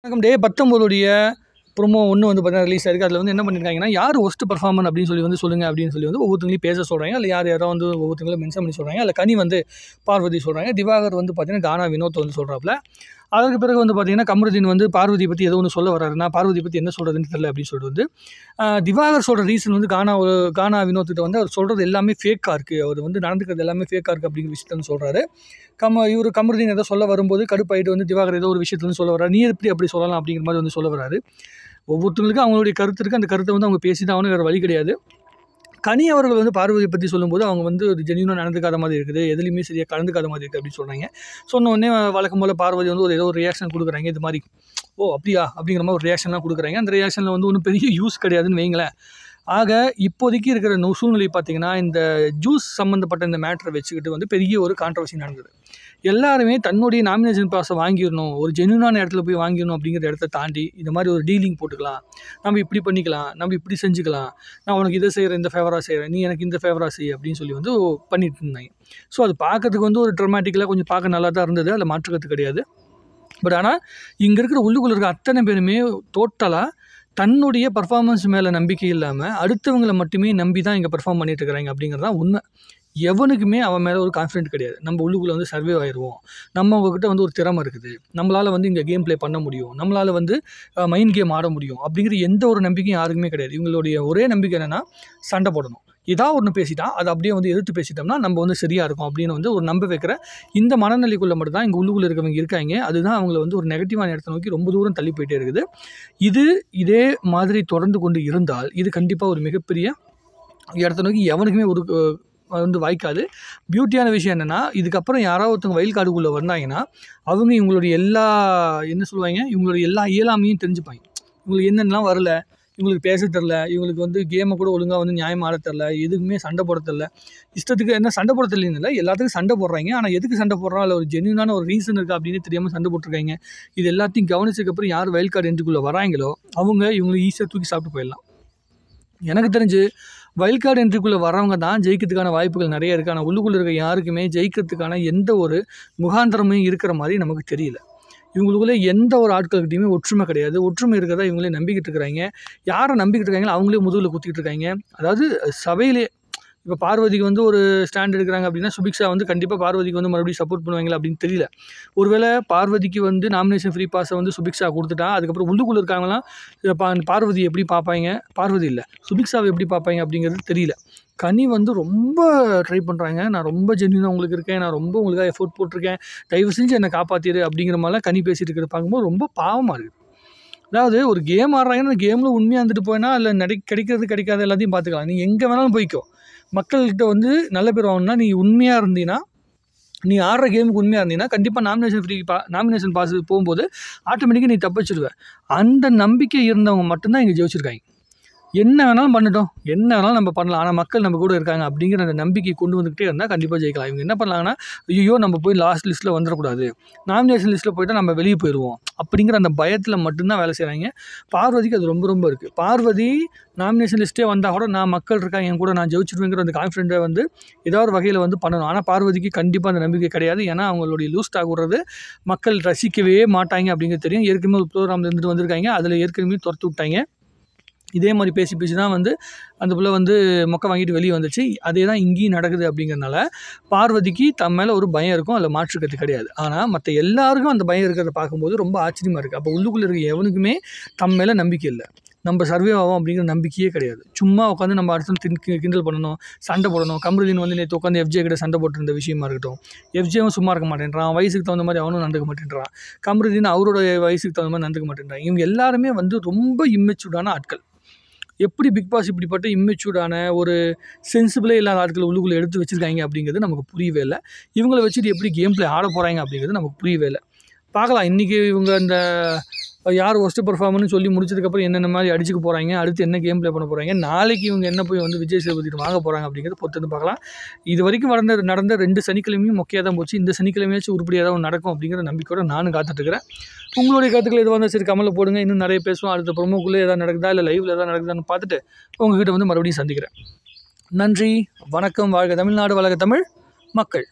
வணக்கம். டே 19 ப்ரோமோ ஒன்று வந்து பார்த்தீங்கன்னா ரிலீஸ் ஆயிருக்கு. அதில் வந்து என்ன பண்ணியிருக்காங்கன்னா, யார் ஒஸ்ட் பர்ஃபார்மர் அப்படின்னு சொல்லி சொல்லுங்கள் அப்படின்னு சொல்லி ஒவ்வொருத்தங்களையும் பேச சொல்கிறாங்க. அதில் யாரோ வந்து ஒவ்வொருத்தங்களும் மென்ஷன் பண்ணி சொல்கிறாங்க. அதில் கனி வந்து பார்வதி சொல்கிறாங்க. திவாகர் வந்து பார்த்தீங்கன்னா கானா வினோத் வந்து சொல்கிறாப்புல. அதற்கு பிறகு வந்து பார்த்தீங்கன்னா கமருதீன் வந்து பார்வதியை பற்றி ஏதோ ஒன்று சொல்ல வர்றாருன்னா, பார்வதியை பற்றி என்ன சொல்கிறதுன்னு தெரியல அப்படின்னு சொல்லிட்டு வந்து திவாகர் சொல்கிற ரீசன் வந்து கானா வினோத்திட்ட வந்து அவர் சொல்கிறது எல்லாமே ஃபேக்காக இருக்குது, அவர் வந்து நடந்துக்கிறது எல்லாமே ஃபேக்காக இருக்குது அப்படிங்கிற விஷயத்த வந்து சொல்கிறாரு. கமருதீன் ஏதோ சொல்ல வரும்போது கடுப்பாயிட்டு வந்து திவாகர் ஏதோ ஒரு விஷயத்துல வந்து சொல்ல வர்றாரு. நீ எப்படி அப்படி சொல்லலாம் அப்படிங்கிற மாதிரி வந்து சொல்ல வர்றாரு. ஒவ்வொருத்தங்களுக்கும் அவங்களுடைய கருத்து இருக்குது. அந்த கருத்தை வந்து அவங்க பேசி தான் ஆகணும், வேறு வழி கிடையாது. கனி அவர்கள் வந்து பார்வதியை பற்றி சொல்லும்போது அவங்க வந்து ஒரு ஜென்யூனாக நடந்துக்காத மாதிரி இருக்குது, எதுலையுமே சரியாக கலந்துக்காத மாதிரி இருக்குது அப்படின்னு சொல்கிறாங்க. சொன்ன உடனே வழக்கம் போல் பார்வதி வந்து ஏதோ ஒரு ரியாக்ஷன் கொடுக்குறாங்க. இது மாதிரி ஓ அப்படியா அப்படிங்கிற மாதிரி ஒரு ரியாக்ஷன்லாம் கொடுக்குறாங்க. அந்த ரியாக்ஷனில் வந்து ஒன்றும் பெரிய யூஸ் கிடையாதுன்னு வைங்களேன். ஆக இப்போதைக்கு இருக்கிற சூழ்நிலை பார்த்திங்கன்னா, இந்த ஜூஸ் சம்மந்தப்பட்ட இந்த மேட்டரை வச்சுக்கிட்டு வந்து பெரிய ஒரு கான்ட்ரவர்சி நடந்தது. எல்லாருமே தன்னுடைய நாமினேஷன் பாஸை வாங்கிடணும், ஒரு ஜென்யூனான இடத்துல போய் வாங்கிடணும் அப்படிங்கிற இடத்த தாண்டி இந்த மாதிரி ஒரு டீலிங் போட்டுக்கலாம், நம்ம இப்படி பண்ணிக்கலாம், நம்ம இப்படி செஞ்சுக்கலாம், நான் உனக்கு இதை செய்கிறேன், இந்த ஃபேவராக செய்கிறேன், நீ எனக்கு இந்த ஃபேவராக செய் அப்படின்னு சொல்லி வந்து பண்ணிட்டு இருந்தாங்க. ஸோ அது பார்க்கறதுக்கு வந்து ஒரு ட்ரமாட்டிக்கலாக கொஞ்சம் பார்க்க நல்லா தான் இருந்தது, அதில் மாற்றுக்கிறது கிடையாது. பட் ஆனால் இங்கே இருக்கிற உள்ளுக்குள்ளே இருக்க அத்தனை பேருமே டோட்டலாக தன்னுடைய பர்ஃபார்மன்ஸ் மேலே நம்பிக்கை இல்லாமல் அடுத்தவங்களை மட்டுமே நம்பி தான் இங்கே பர்ஃபார்ம் பண்ணிட்டு இருக்கிறாங்க அப்படிங்கிறது தான் உண்மை. எவனுக்குமே அவன் மேலே ஒரு கான்ஃபிடென்ட் கிடையாது. நம்ம உள்ளுக்குள்ளே வந்து சர்வே ஆயிடுவோம், நம்ம அவங்கக்கிட்ட வந்து ஒரு திறமை இருக்குது, நம்மளால் வந்து இங்கே கேம் ப்ளே பண்ண முடியும், நம்மளால் வந்து மைண்ட் கேம் ஆட முடியும் அப்படிங்கிற எந்த ஒரு நம்பிக்கையும் யாருக்குமே கிடையாது. இவங்களுடைய ஒரே நம்பிக்கை என்னென்னா சண்டை போடணும். ஏதாவது ஒன்று பேசிட்டா அதை அப்படியே வந்து எதிர்த்து பேசிட்டோம்னா நம்ம வந்து சரியாக இருக்கும் அப்படின்னு வந்து ஒரு நம்ப வைக்கிற இந்த மனநிலைக்குள்ளே மட்டும் தான் இங்கே உள்ளுக்குள்ளே இருக்கவங்க இருக்காங்க. அதுதான் அவங்கள வந்து ஒரு நெகட்டிவான இடத்தை நோக்கி ரொம்ப தூரம் தள்ளி போயிட்டே இருக்குது. இதே மாதிரி தொடர்ந்து கொண்டு இருந்தால் இது கண்டிப்பாக ஒரு மிகப்பெரிய இடத்த நோக்கி எவனுக்குமே ஒரு வந்து வாய்க்காது. பியூட்டியான விஷயம் என்னென்னா, இதுக்கப்புறம் யாராவது ஒருத்தவங்க வயல் காடுக்குள்ளே வந்தாங்கன்னா அவங்க இவங்களுடைய இவங்களுடைய எல்லா இயலாமையும் தெரிஞ்சுப்பாங்க. இவங்களுக்கு என்னென்னலாம் வரல, இவங்களுக்கு பேச தெரில, இவங்களுக்கு வந்து கேமை கூட ஒழுங்காக வந்து நியாயமாக ஆட தெரில, எதுக்குமே சண்டை போட தெரில, இஷ்டத்துக்கு என்ன சண்டை போட தெரியலன்னு இல்லை, எல்லாத்துக்கும் சண்டை போடுறாங்க. ஆனால் எதுக்கு சண்டை போடுறோம், அதில் ஒரு ஜென்யூனான ஒரு ரீசன் இருக்குது அப்படின்னு தெரியாமல் சண்டை போட்டிருக்காங்க. இது எல்லாத்தையும் கவனிச்சதுக்கப்புறம் யார் வயல் கார்டு என்ட்ரிக்குள்ளே வராங்களோ இவங்களை ஈஸியாக தூக்கி சாப்பிட்டு போயிடலாம். எனக்கு தெரிஞ்சு வைல்ட் கார்டு என்ட்ரிக்குள்ளே வரவங்க தான் ஜெயிக்கிறதுக்கான வாய்ப்புகள் நிறைய இருக்குது. ஆனால் உள்ளுக்குள்ளே இருக்க யாருக்குமே ஜெயிக்கிறதுக்கான எந்த ஒரு முகாந்திரமும் இருக்கிற மாதிரி நமக்கு தெரியல. இவங்களுக்குள்ளே எந்த ஒரு ஆட்கள்கிட்டையுமே ஒற்றுமை கிடையாது. ஒற்றுமை இருக்கிறதா இவங்களே நம்பிக்கிட்டு இருக்கிறாங்க. யாரை நம்பிக்கிட்டு இருக்காங்களோ அவங்களே முதுகில் குத்திக்கிட்டு இருக்காங்க. அதாவது சபையிலே இப்போ பார்வதிக்கு வந்து ஒரு ஸ்டாண்ட் எடுக்கிறாங்க அப்படின்னா சுபிக்ஷா வந்து கண்டிப்பாக பார்வதிக்கு வந்து மறுபடியும் சப்போர்ட் பண்ணுவாங்களா அப்படின்னு தெரியல. ஒருவேளை பார்வதிக்கு வந்து நாமினேஷன் ஃப்ரீ பாஸை வந்து சுபிக்ஷா கொடுத்துட்டா அதுக்கப்புறம் உள்ளுக்குள்ளே இருக்காங்களாம் பார்வதி எப்படி பார்ப்பாங்க, பார்வதி இல்லை சுபிக்ஷாவை எப்படி பார்ப்பாங்க அப்படிங்கிறது தெரியல. கனி வந்து ரொம்ப ட்ரை பண்ணுறாங்க, நான் ரொம்ப ஜென்யூனாக உங்களுக்கு இருக்கேன், நான் ரொம்ப உங்களுக்காக எஃபோர்ட் போட்டிருக்கேன், தயவு செஞ்சு என்னை காப்பாற்றிடு அப்படிங்கிற மாதிரிலாம் கனி பேசிகிட்டு இருக்கிறத பார்க்கும்போது ரொம்ப பாவமாக இருக்குது. அதாவது ஒரு கேம் ஆடுறாங்கன்னா அந்த கேமில் உண்மையாக இருந்துட்டு போயினா இல்லை கிடைக்காத எல்லாத்தையும் பார்த்துக்கலாம். நீ எங்கே வேணாலும் போய்க்கோ, மக்கள்கிட்ட வந்து நல்ல பேர் வாங்கணும்னா நீ உண்மையாக இருந்தீங்கன்னா, நீ ஆடுற கேமுக்கு உண்மையாக இருந்தீங்கன்னா கண்டிப்பாக நாமினேஷன் பாஸ் போகும்போது ஆட்டோமேட்டிக்காக நீ தப்பிச்சிடுவ. அந்த நம்பிக்கை இருந்தவங்க மட்டும்தான் இங்கே ஜெயிச்சிருக்காங்க. என்ன வேணாலும் பண்ணட்டும், என்ன வேணாலும் நம்ம பண்ணலாம், ஆனால் மக்கள் நம்ம கூட இருக்காங்க அப்படிங்கிற அந்த நம்பிக்கை கொண்டு வந்துக்கிட்டே இருந்தால் கண்டிப்பாக ஜெயிக்கலாம். இவங்க என்ன பண்ணலாங்கன்னா, ஐயோ நம்ம போய் லாஸ்ட் லிஸ்ட்டில் வந்துடக்கூடாது, நாமினேஷன் லிஸ்ட்டில் போய்ட்டால் நம்ம வெளியே போயிடுவோம் அப்படிங்கிற அந்த பயத்தில் மட்டும்தான் வேலை செய்கிறாங்க. பார்வதிக்கு அது ரொம்ப இருக்குது. பார்வதி நாமினேஷன் லிஸ்ட்டே வந்தால் கூட நான் மக்கள் இருக்காங்க என் கூட, நான் ஜெயிச்சிருவேங்கிற அந்த கான்ஃபிடென்ட்டை வந்து ஏதாவது வகையில் வந்து பண்ணணும். ஆனால் பார்வதிக்கு கண்டிப்பாக அந்த நம்பிக்கை கிடையாது. ஏன்னா அவங்களுடைய லூஸ் டாக் விடுறது மக்கள் ரசிக்கவே மாட்டாங்க அப்படிங்கிறது தெரியும். ஏற்கனவே ஒரு ப்ரோக்ராமில் இருந்துட்டு வந்திருக்காங்க, அதில் ஏற்கனவே துரத்து விட்டாங்க. இதே மாதிரி பேசி தான் வந்து அந்த பிள்ளை வந்து மொக்கை வாங்கிட்டு வெளியே வந்துச்சு. அதே தான் இங்கேயும் நடக்குது. அப்படிங்கிறதுனால பார்வதிக்கு மேலே ஒரு பயம் இருக்கும், அதில் மாற்றுக்கிறது கிடையாது. ஆனால் மற்ற எல்லாருக்கும் அந்த பயம் இருக்கிறத பார்க்கும்போது ரொம்ப ஆச்சரியமாக இருக்குது. அப்போ உள்ளுக்குள்ளே இருக்க எவனுக்குமே மேலே நம்பிக்கை இல்லை, நம்ம சர்வே ஆகும் அப்படிங்கிற நம்பிக்கையே கிடையாது. சும்மா உட்காந்து நம்ம அடுத்து கிண்டல் பண்ணணும், சண்டை போடணும். கமருதீன் வந்து நேற்று உட்காந்து எஃப்ஜே கிட்ட சண்டை போட்டுருந்த விஷயமா இருக்கட்டும், எஃப்ஜேவும் சும்மா இருக்க மாட்டேன்றான், வயசுக்கு தகுந்த மாதிரி அவனும் நடந்துக்க மாட்டேன்றான், கமருதீன் அவரோட வயசுக்கு தகுந்த மாதிரி நடந்துக்க மாட்டேன்றான். இவங்க எல்லாருமே வந்து ரொம்ப இம்மெச்சூர்டான ஆட்கள். எப்படி பிக் பாஸ் இப்படிப்பட்ட இம்மெச்சூர்டான ஒரு சென்சிபிளே இல்லாத ஆட்கள் உள்ளுக்குள்ளே எடுத்து வச்சுருக்காங்க அப்படிங்கிறது நமக்கு புரியவே இல்லை. இவங்களை வச்சுட்டு எப்படி கேம் ப்ளே ஆட போகிறாங்க அப்படிங்கிறது நமக்கு புரியவே இல்லை. பார்க்கலாம் இன்றைக்கி இவங்க அந்த யார் ஒஸ்ட் பர்ஃபார்மர்னு சொல்லி முடிச்சதுக்கப்புறம் என்னென்ன மாதிரி அடிச்சுக்க போகிறாங்க, அடுத்து என்ன கேம் ப்ளே பண்ண போகிறாங்க, நாளைக்கு இவங்க என்ன போய் வந்து விஜய் சேதுபதிட்டு வாங்க போகிறாங்க அப்படிங்கிறத பொறுத்து பார்க்கலாம். இது வரைக்கும் நடந்த 2 சனிக்கிழமையும் மொக்கையாக தான் போச்சு. இந்த சனிக்கிழமையாச்சும் உருப்படியாக தான் நடக்கும் அப்படிங்கிற நம்பிக்கையோட நானும் காத்துட்ருக்கிறேன். உங்களுடைய கருத்துக்கள் எதுவாக இருந்தால் சரி கமெண்ட்டில் போடுங்க. இன்னும் நிறைய பேசுவோம். அடுத்த ப்ரோமோக்குள்ளே எதாவது நடக்குதா இல்லை லைவில் எதாவது நடக்குதான்னு பார்த்துட்டு உங்கள்கிட்ட வந்து மறுபடியும் சந்திக்கிறேன். நன்றி, வணக்கம். வாழ்க தமிழ்நாடு, வளர்க தமிழ் மக்கள்.